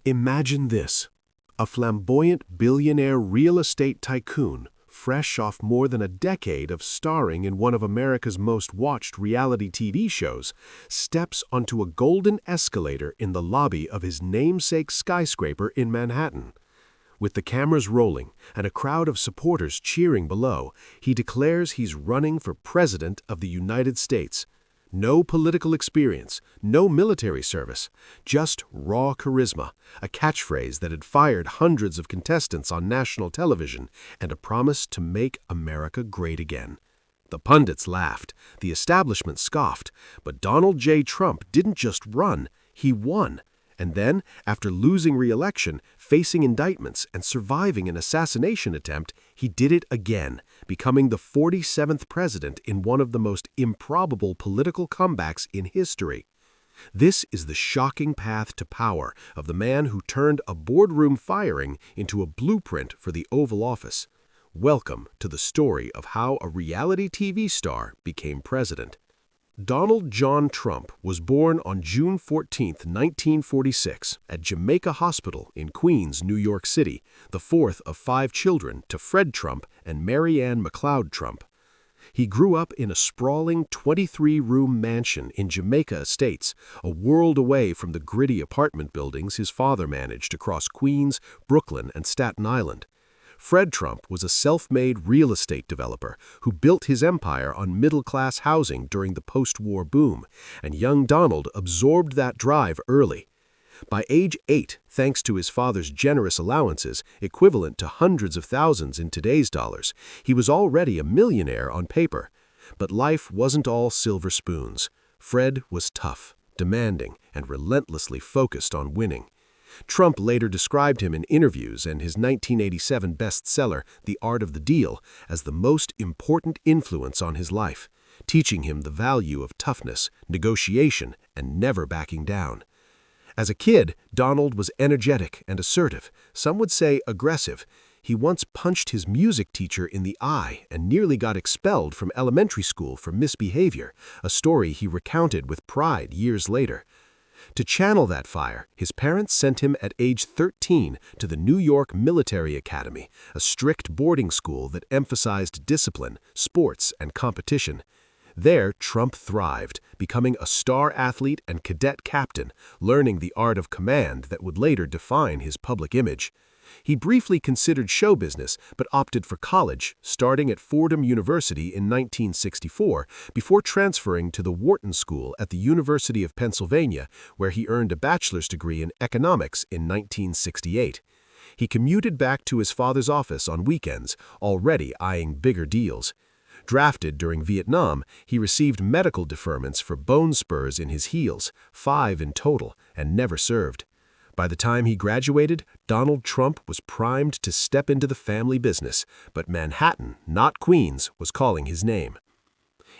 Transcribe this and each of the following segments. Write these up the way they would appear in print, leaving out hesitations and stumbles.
Imagine this: a flamboyant billionaire real estate tycoon, fresh off more than a decade of starring in one of America's most watched reality TV shows, steps onto a golden escalator in the lobby of his namesake skyscraper in Manhattan. With the cameras rolling and a crowd of supporters cheering below, he declares he's running for President of the United States. No political experience, no military service, just raw charisma, a catchphrase that had fired hundreds of contestants on national television, and a promise to make America great again. The pundits laughed, the establishment scoffed, but Donald J. Trump didn't just run, he won. And then, after losing re-election, facing indictments, and surviving an assassination attempt, he did it again, becoming the 47th president in one of the most improbable political comebacks in history. This is the shocking path to power of the man who turned a boardroom firing into a blueprint for the Oval Office. Welcome to the story of how a reality TV star became president. Donald John Trump was born on June 14, 1946, at Jamaica Hospital in Queens, New York City, the fourth of 5 children to Fred Trump and Mary Ann McLeod Trump. He grew up in a sprawling 23-room mansion in Jamaica Estates, a world away from the gritty apartment buildings his father managed across Queens, Brooklyn, and Staten Island. Fred Trump was a self-made real estate developer who built his empire on middle-class housing during the post-war boom, and young Donald absorbed that drive early. By age 8, thanks to his father's generous allowances, equivalent to hundreds of thousands in today's dollars, he was already a millionaire on paper. But life wasn't all silver spoons. Fred was tough, demanding, and relentlessly focused on winning. Trump later described him in interviews and his 1987 bestseller, The Art of the Deal, as the most important influence on his life, teaching him the value of toughness, negotiation, and never backing down. As a kid, Donald was energetic and assertive, some would say aggressive. He once punched his music teacher in the eye and nearly got expelled from elementary school for misbehavior, a story he recounted with pride years later. To channel that fire, his parents sent him at age 13 to the New York Military Academy, a strict boarding school that emphasized discipline, sports, and competition. There, Trump thrived, becoming a star athlete and cadet captain, learning the art of command that would later define his public image. He briefly considered show business, but opted for college, starting at Fordham University in 1964, before transferring to the Wharton School at the University of Pennsylvania, where he earned a bachelor's degree in economics in 1968. He commuted back to his father's office on weekends, already eyeing bigger deals. Drafted during Vietnam, he received medical deferments for bone spurs in his heels, 5 in total, and never served. By the time he graduated, Donald Trump was primed to step into the family business, but Manhattan, not Queens, was calling his name.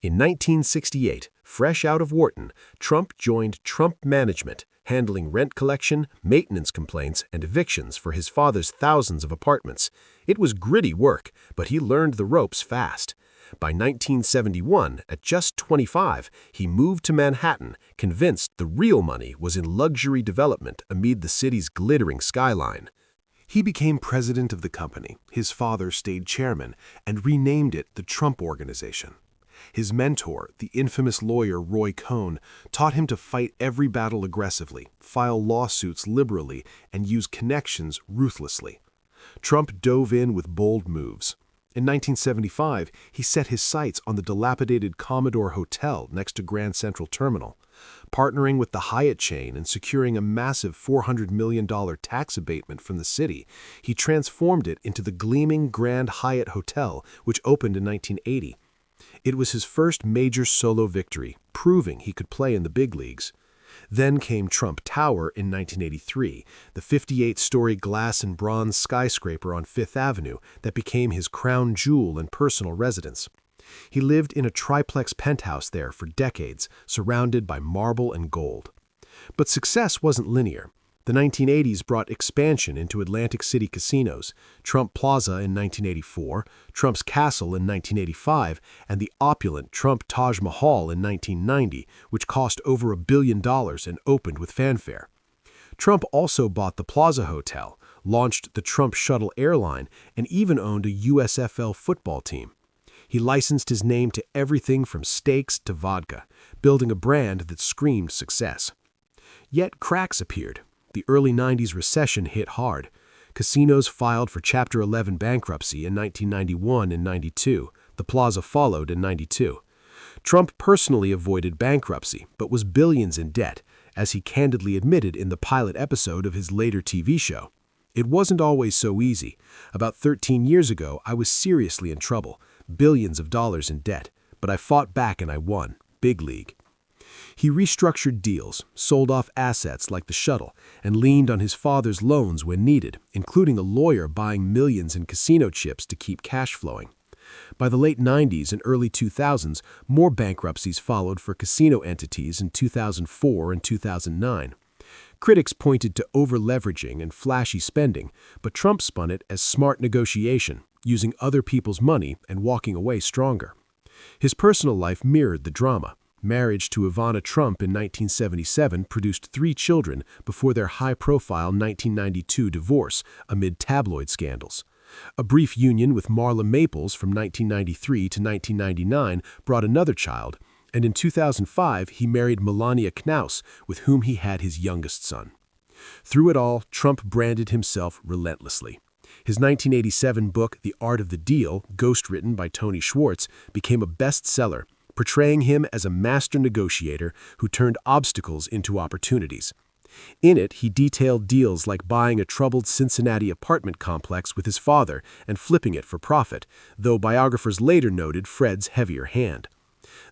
In 1968, fresh out of Wharton, Trump joined Trump Management, handling rent collection, maintenance complaints, and evictions for his father's thousands of apartments. It was gritty work, but he learned the ropes fast. By 1971, at just 25, he moved to Manhattan, convinced the real money was in luxury development amid the city's glittering skyline. He became president of the company, his father stayed chairman, and renamed it the Trump Organization. His mentor, the infamous lawyer Roy Cohn, taught him to fight every battle aggressively, file lawsuits liberally, and use connections ruthlessly. Trump dove in with bold moves. In 1975, he set his sights on the dilapidated Commodore Hotel next to Grand Central Terminal. Partnering with the Hyatt chain and securing a massive $400 million tax abatement from the city, he transformed it into the gleaming Grand Hyatt Hotel, which opened in 1980. It was his first major solo victory, proving he could play in the big leagues. Then came Trump Tower in 1983, the 58-story glass and bronze skyscraper on Fifth Avenue that became his crown jewel and personal residence. He lived in a triplex penthouse there for decades, surrounded by marble and gold. But success wasn't linear. The 1980s brought expansion into Atlantic City casinos, Trump Plaza in 1984, Trump's Castle in 1985, and the opulent Trump Taj Mahal in 1990, which cost over $1 billion and opened with fanfare. Trump also bought the Plaza Hotel, launched the Trump Shuttle airline, and even owned a USFL football team. He licensed his name to everything from steaks to vodka, building a brand that screamed success. Yet cracks appeared. The early 90s recession hit hard. Casinos filed for Chapter 11 bankruptcy in 1991 and 92. The Plaza followed in 92. Trump personally avoided bankruptcy, but was billions in debt, as he candidly admitted in the pilot episode of his later TV show. It wasn't always so easy. About 13 years ago, I was seriously in trouble, billions of dollars in debt, but I fought back and I won. Big league. He restructured deals, sold off assets like the shuttle, and leaned on his father's loans when needed, including a lawyer buying millions in casino chips to keep cash flowing. By the late 90s and early 2000s, more bankruptcies followed for casino entities in 2004 and 2009. Critics pointed to over-leveraging and flashy spending, but Trump spun it as smart negotiation, using other people's money and walking away stronger. His personal life mirrored the drama. Marriage to Ivana Trump in 1977 produced 3 children before their high-profile 1992 divorce amid tabloid scandals. A brief union with Marla Maples from 1993 to 1999 brought another child, and in 2005 he married Melania Knauss, with whom he had his youngest son. Through it all, Trump branded himself relentlessly. His 1987 book, The Art of the Deal, ghostwritten by Tony Schwartz, became a bestseller, portraying him as a master negotiator who turned obstacles into opportunities. In it, he detailed deals like buying a troubled Cincinnati apartment complex with his father and flipping it for profit, though biographers later noted Fred's heavier hand.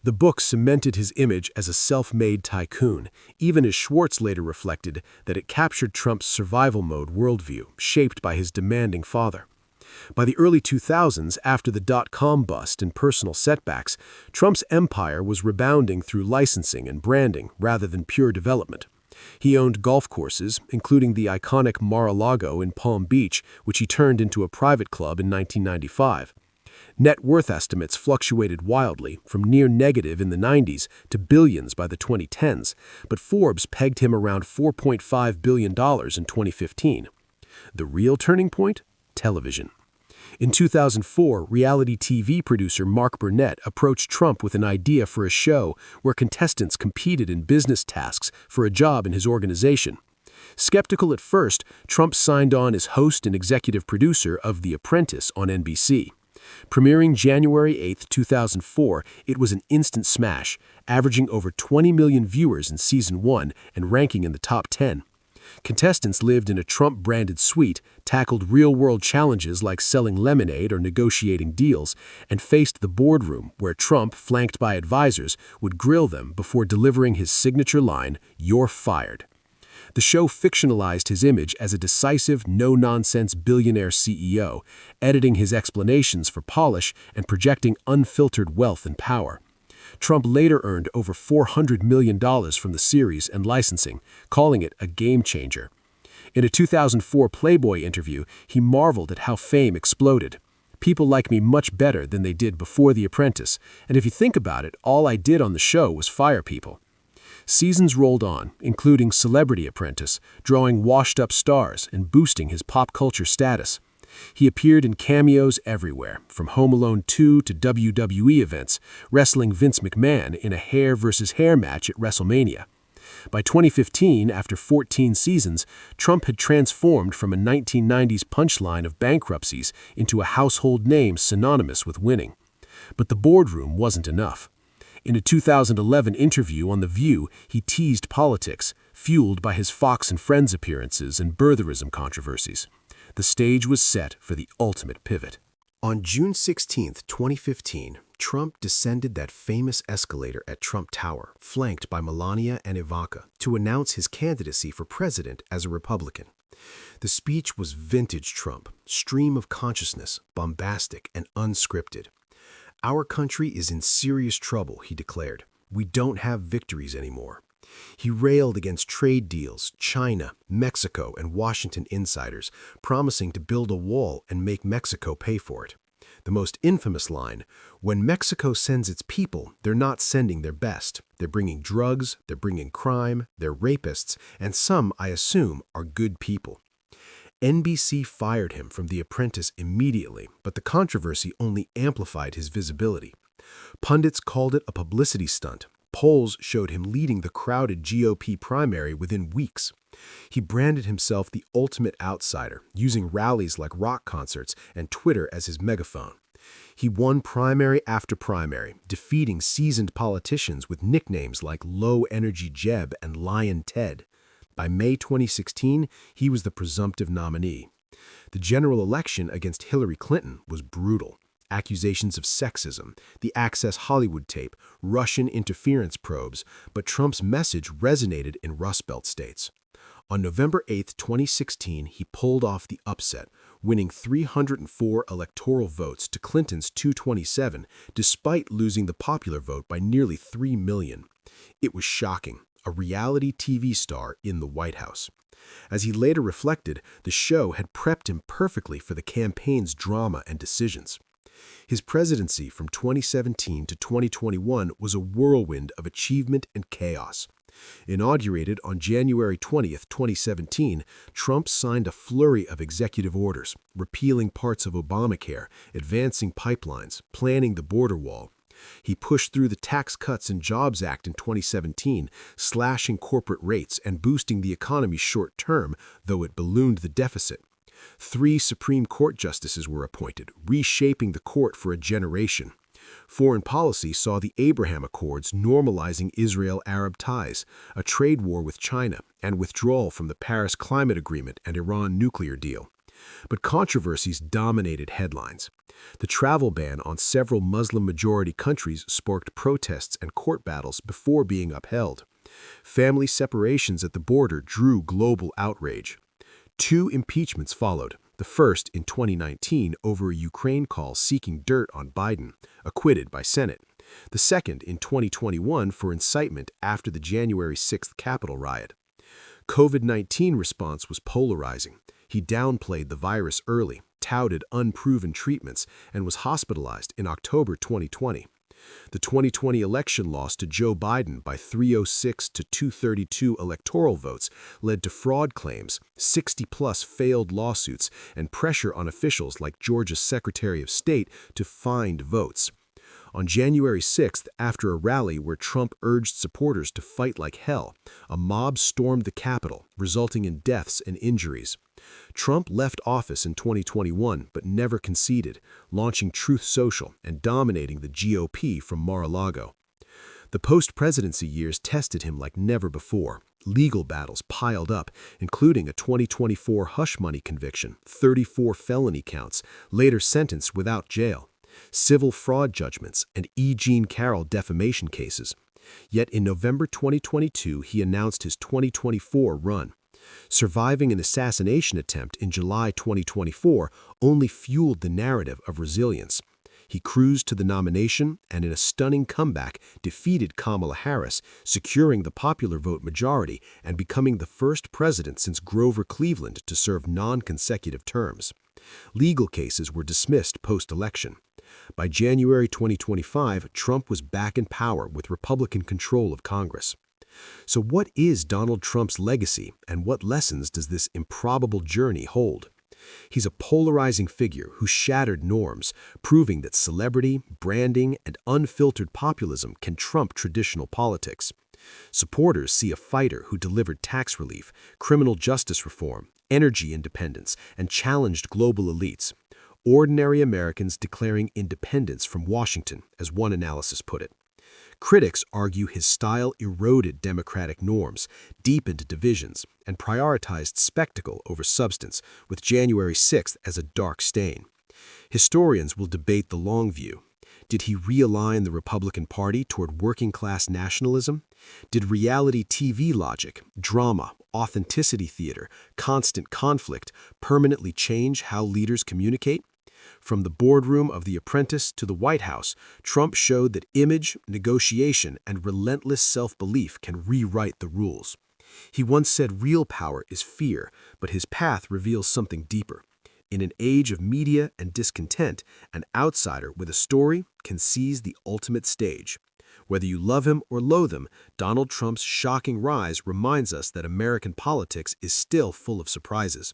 The book cemented his image as a self-made tycoon, even as Schwartz later reflected that it captured Trump's survival mode worldview, shaped by his demanding father. By the early 2000s, after the dot-com bust and personal setbacks, Trump's empire was rebounding through licensing and branding rather than pure development. He owned golf courses, including the iconic Mar-a-Lago in Palm Beach, which he turned into a private club in 1995. Net worth estimates fluctuated wildly, from near negative in the 90s to billions by the 2010s, but Forbes pegged him around $4.5 billion in 2015. The real turning point? Television. In 2004, reality TV producer Mark Burnett approached Trump with an idea for a show where contestants competed in business tasks for a job in his organization. Skeptical at first, Trump signed on as host and executive producer of The Apprentice on NBC. Premiering January 8, 2004, it was an instant smash, averaging over 20 million viewers in Season 1 and ranking in the top 10. Contestants lived in a Trump-branded suite, tackled real-world challenges like selling lemonade or negotiating deals, and faced the boardroom where Trump, flanked by advisors, would grill them before delivering his signature line, "You're fired." The show fictionalized his image as a decisive, no-nonsense billionaire CEO, editing his explanations for polish and projecting unfiltered wealth and power. Trump later earned over $400 million from the series and licensing, calling it a game changer. In a 2004 Playboy interview, he marveled at how fame exploded. "People like me much better than they did before The Apprentice, and if you think about it, all I did on the show was fire people." Seasons rolled on, including Celebrity Apprentice, drawing washed-up stars and boosting his pop culture status. He appeared in cameos everywhere, from Home Alone 2 to WWE events, wrestling Vince McMahon in a hair versus hair match at WrestleMania. By 2015, after 14 seasons, Trump had transformed from a 1990s punchline of bankruptcies into a household name synonymous with winning. But the boardroom wasn't enough. In a 2011 interview on The View, he teased politics, fueled by his Fox and Friends appearances and birtherism controversies. The stage was set for the ultimate pivot. On June 16, 2015, Trump descended that famous escalator at Trump Tower, flanked by Melania and Ivanka, to announce his candidacy for president as a Republican. The speech was vintage Trump, stream of consciousness, bombastic and unscripted. "Our country is in serious trouble," he declared. "We don't have victories anymore." He railed against trade deals, China, Mexico, and Washington insiders, promising to build a wall and make Mexico pay for it. The most infamous line, "When Mexico sends its people, they're not sending their best. They're bringing drugs, they're bringing crime, they're rapists, and some, I assume, are good people." NBC fired him from The Apprentice immediately, but the controversy only amplified his visibility. Pundits called it a publicity stunt. Polls showed him leading the crowded GOP primary within weeks. He branded himself the ultimate outsider, using rallies like rock concerts and Twitter as his megaphone. He won primary after primary, defeating seasoned politicians with nicknames like Low Energy Jeb and Lion Ted. By May 2016, he was the presumptive nominee. The general election against Hillary Clinton was brutal. Accusations of sexism, the Access Hollywood tape, Russian interference probes, but Trump's message resonated in Rust Belt states. On November 8, 2016, he pulled off the upset, winning 304 electoral votes to Clinton's 227, despite losing the popular vote by nearly 3 million. It was shocking, a reality TV star in the White House. As he later reflected, the show had prepped him perfectly for the campaign's drama and decisions. His presidency from 2017 to 2021 was a whirlwind of achievement and chaos. Inaugurated on January 20, 2017, Trump signed a flurry of executive orders, repealing parts of Obamacare, advancing pipelines, planning the border wall. He pushed through the Tax Cuts and Jobs Act in 2017, slashing corporate rates and boosting the economy short-term, though it ballooned the deficit. 3 Supreme Court justices were appointed, reshaping the court for a generation. Foreign policy saw the Abraham Accords normalizing Israel-Arab ties, a trade war with China, and withdrawal from the Paris Climate Agreement and Iran nuclear deal. But controversies dominated headlines. The travel ban on several Muslim-majority countries sparked protests and court battles before being upheld. Family separations at the border drew global outrage. 2 impeachments followed, the first in 2019 over a Ukraine call seeking dirt on Biden, acquitted by Senate. The second in 2021 for incitement after the January 6th Capitol riot. COVID-19 response was polarizing. He downplayed the virus early, touted unproven treatments, and was hospitalized in October 2020. The 2020 election loss to Joe Biden by 306 to 232 electoral votes led to fraud claims, 60-plus failed lawsuits, and pressure on officials like Georgia's Secretary of State to find votes. On January 6th, after a rally where Trump urged supporters to fight like hell, a mob stormed the Capitol, resulting in deaths and injuries. Trump left office in 2021 but never conceded, launching Truth Social and dominating the GOP from Mar-a-Lago. The post-presidency years tested him like never before. Legal battles piled up, including a 2024 hush money conviction, 34 felony counts, later sentenced without jail, civil fraud judgments, and E. Jean Carroll defamation cases. Yet in November 2022, he announced his 2024 run. Surviving an assassination attempt in July 2024 only fueled the narrative of resilience. He cruised to the nomination and in a stunning comeback defeated Kamala Harris, securing the popular vote majority and becoming the first president since Grover Cleveland to serve non-consecutive terms. Legal cases were dismissed post-election. By January 2025, Trump was back in power with Republican control of Congress. So what is Donald Trump's legacy, and what lessons does this improbable journey hold? He's a polarizing figure who shattered norms, proving that celebrity, branding, and unfiltered populism can trump traditional politics. Supporters see a fighter who delivered tax relief, criminal justice reform, energy independence, and challenged global elites. Ordinary Americans declaring independence from Washington, as one analysis put it. Critics argue his style eroded democratic norms, deepened divisions, and prioritized spectacle over substance, with January 6th as a dark stain. Historians will debate the long view. Did he realign the Republican Party toward working-class nationalism? Did reality TV logic, drama, authenticity theater, constant conflict permanently change how leaders communicate? From the boardroom of The Apprentice to the White House, Trump showed that image, negotiation, and relentless self-belief can rewrite the rules. He once said real power is fear, but his path reveals something deeper. In an age of media and discontent, an outsider with a story can seize the ultimate stage. Whether you love him or loathe him, Donald Trump's shocking rise reminds us that American politics is still full of surprises.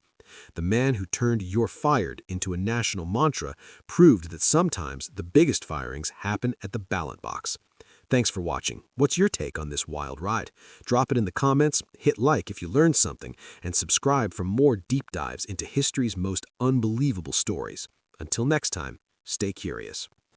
The man who turned "you're fired" into a national mantra proved that sometimes the biggest firings happen at the ballot box. Thanks for watching. What's your take on this wild ride? Drop it in the comments, hit like if you learned something, and subscribe for more deep dives into history's most unbelievable stories. Until next time, stay curious.